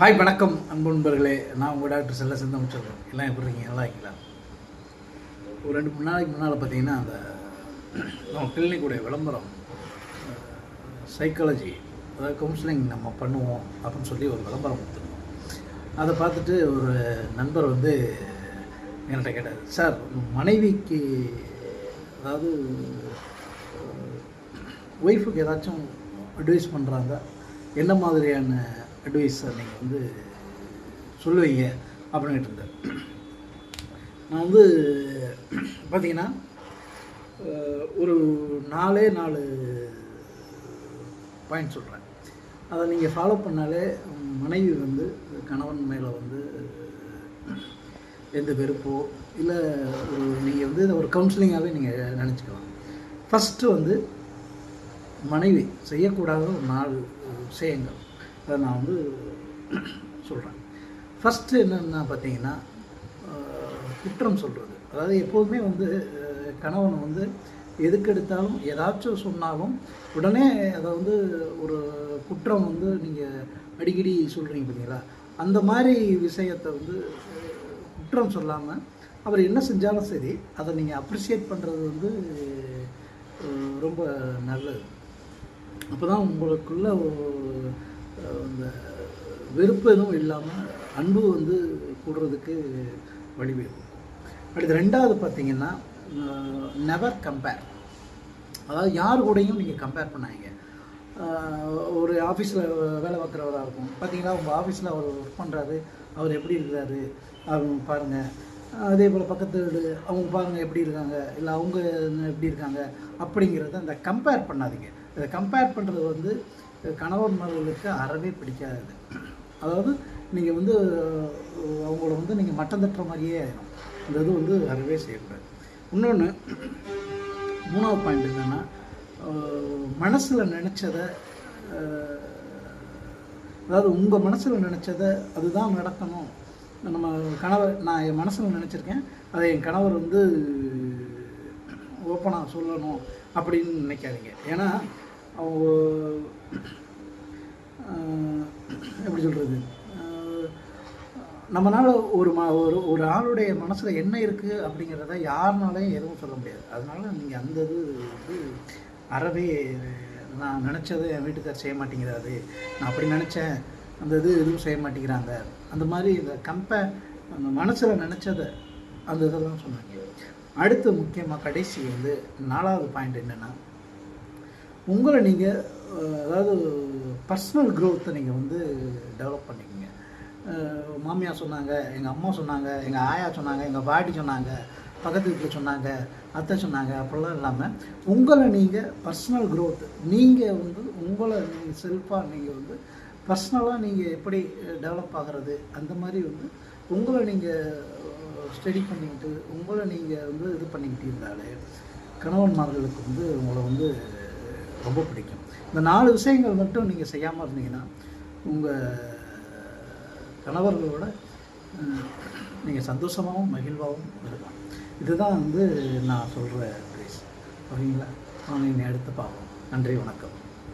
Hi வணக்கம் அன்பு நண்பர்களே. நான் உங்கள் டாக்டர் செல்ல சிந்தம் சொல்கிறேன். எல்லாம் எப்படி இருக்கீங்க? நல்லா இருக்கீங்களா? ஒரு 2-3 நாளைக்கு முன்னால் பார்த்தீங்கன்னா அந்த நம்ம கிளினிக்குடைய விளம்பரம் சைக்காலஜி, அதாவது கவுன்சிலிங் நம்ம பண்ணுவோம் அப்படின்னு சொல்லி ஒரு விளம்பரம் கொடுத்துருந்தோம். அதை பார்த்துட்டு ஒரு நண்பர் வந்து என்கிட்ட கேட்டார், சார் மனைவிக்கு அதாவது ஒய்ஃபுக்கு ஏதாச்சும் அட்வைஸ் பண்ணுறாங்க, என்ன மாதிரியான அட்வைஸை நீங்கள் வந்து சொல்லுவீங்க அப்படின்னு கேட்டிருந்தார். நான் வந்து பார்த்தீங்கன்னா ஒரு 4 பாயிண்ட் சொல்கிறேன். அதை நீங்கள் ஃபாலோ பண்ணாலே மனைவி வந்து கணவன் மேலே வந்து எந்த வெறுப்போ இல்லை நீங்கள் வந்து ஒரு கவுன்சிலிங்காகவே நீங்கள் நினச்சிக்கலாம். ஃபஸ்ட்டு வந்து மனைவி செய்யக்கூடாத ஒரு 4 விஷயங்கள் அதை நான் வந்து சொல்கிறேன். ஃபஸ்ட்டு என்னென்னா பார்த்தீங்கன்னா குற்றம் சொல்கிறது. அதாவது எப்போதுமே வந்து கணவன் வந்து எதுக்கெடுத்தாலும் ஏதாச்சும் சொன்னாலும் உடனே அதை வந்து ஒரு குற்றம் வந்து நீங்கள் அடிக்கடி சொல்கிறீங்க பார்த்தீங்களா, அந்த மாதிரி விஷயத்தை வந்து குற்றம் சொல்லாமல் அவர் என்ன செஞ்சாலும் சரி அதை நீங்கள் அப்ரிஷியேட் பண்ணுறது வந்து ரொம்ப நல்லது. அப்போ தான் உங்களுக்குள்ள அந்த வெறுப்பு எதுவும் இல்லாமல் அன்பு வந்து கூடுறதுக்கு வழிவகுக்கும். அடுத்து 2வது பார்த்தீங்கன்னா நெவர் கம்பேர். அதாவது யார் கூடயும் நீங்கள் கம்பேர் பண்ணாங்க. ஒரு ஆஃபீஸில் வேலை பார்க்குறவராக இருக்கும் பார்த்தீங்கன்னா, உங்கள் ஆஃபீஸில் அவர் ஒர்க் பண்ணுறாரு, அவர் எப்படி இருக்கிறாரு அவங்க பாருங்கள், அதே போல் பக்கத்து வீடு அவங்க பாருங்கள் எப்படி இருக்காங்க, இல்லை அவங்க எப்படி இருக்காங்க அப்படிங்கிறத அந்த கம்பேர் பண்ணாதீங்க. இதை கம்பேர் பண்ணுறது வந்து கணவன்மார்களுக்கு அறவே பிடிக்காது. அதாவது நீங்கள் வந்து அவங்கள வந்து நீங்கள் மட்டம் தட்டுற மாதிரியே ஆயிடும். இந்த இது வந்து அறவே செய்யக்கூடாது. இன்னொன்று 3வது பாயிண்ட் என்னென்னா, மனசில் நினச்சதை, அதாவது உங்கள் மனசில் நினச்சதை அதுதான் நடக்கணும். நம்ம கணவர், நான் என் மனசில் நினச்சிருக்கேன், அதை என் கணவர் வந்து ஓப்பனாக சொல்லணும் அப்படின்னு நினைக்காதீங்க. ஏன்னா அவங்க எப்படி சொல்கிறது, நம்மளால் ஒரு ஆளுடைய மனசில் என்ன இருக்குது அப்படிங்கிறத யாருனாலையும் எதுவும் சொல்ல முடியாது. அதனால் நீங்கள் அந்த இது வந்து அறவே நான் நினச்சதை என் வீட்டுக்கார் செய்ய மாட்டேங்கிறாரு, நான் அப்படி நினச்சேன் அந்த இது எதுவும் செய்ய மாட்டேங்கிறாங்க, அந்த மாதிரி இந்த அந்த மனசில் நினச்சதை அந்த இதெல்லாம் சொன்னாங்க. அடுத்து முக்கியமாக கடைசி வந்து 4வது பாயிண்ட் என்னென்னா, உங்களை நீங்கள் அதாவது பர்சனல் க்ரோத்தை நீங்கள் வந்து டெவலப் பண்ணிக்கோங்க. மாமியார் சொன்னாங்க, எங்கள் அம்மா சொன்னாங்க, எங்கள் ஆயா சொன்னாங்க, எங்கள் பாட்டி சொன்னாங்க, பக்கத்து வீட்டில் சொன்னாங்க, அத்தை சொன்னாங்க, அப்படிலாம் இல்லாமல் உங்களை நீங்கள் பர்சனல் க்ரோத், நீங்கள் வந்து உங்களை நீங்கள் செல்ஃபாக நீங்கள் வந்து பர்சனலாக நீங்கள் எப்படி டெவலப் ஆகிறது அந்த மாதிரி வந்து உங்களை நீங்கள் ஸ்டடி பண்ணிக்கிட்டு உங்களை நீங்கள் வந்து இது பண்ணிக்கிட்டு இருந்தாலே கணவன்மார்களுக்கு வந்து உங்களை வந்து ரொம்ப பிடிக்கும். இந்த 4 விஷயங்கள் மட்டும் நீங்கள் செய்யாமல் இருந்தீங்கன்னா உங்கள் கணவர்களோட நீங்கள் சந்தோஷமாகவும் மகிழ்வாகவும் இருக்கலாம். இதுதான் வந்து நான் சொல்கிற ப்ளீஸ். ஓகேங்களா? நீங்கள் அடுத்து பார்ப்போம். நன்றி, வணக்கம்.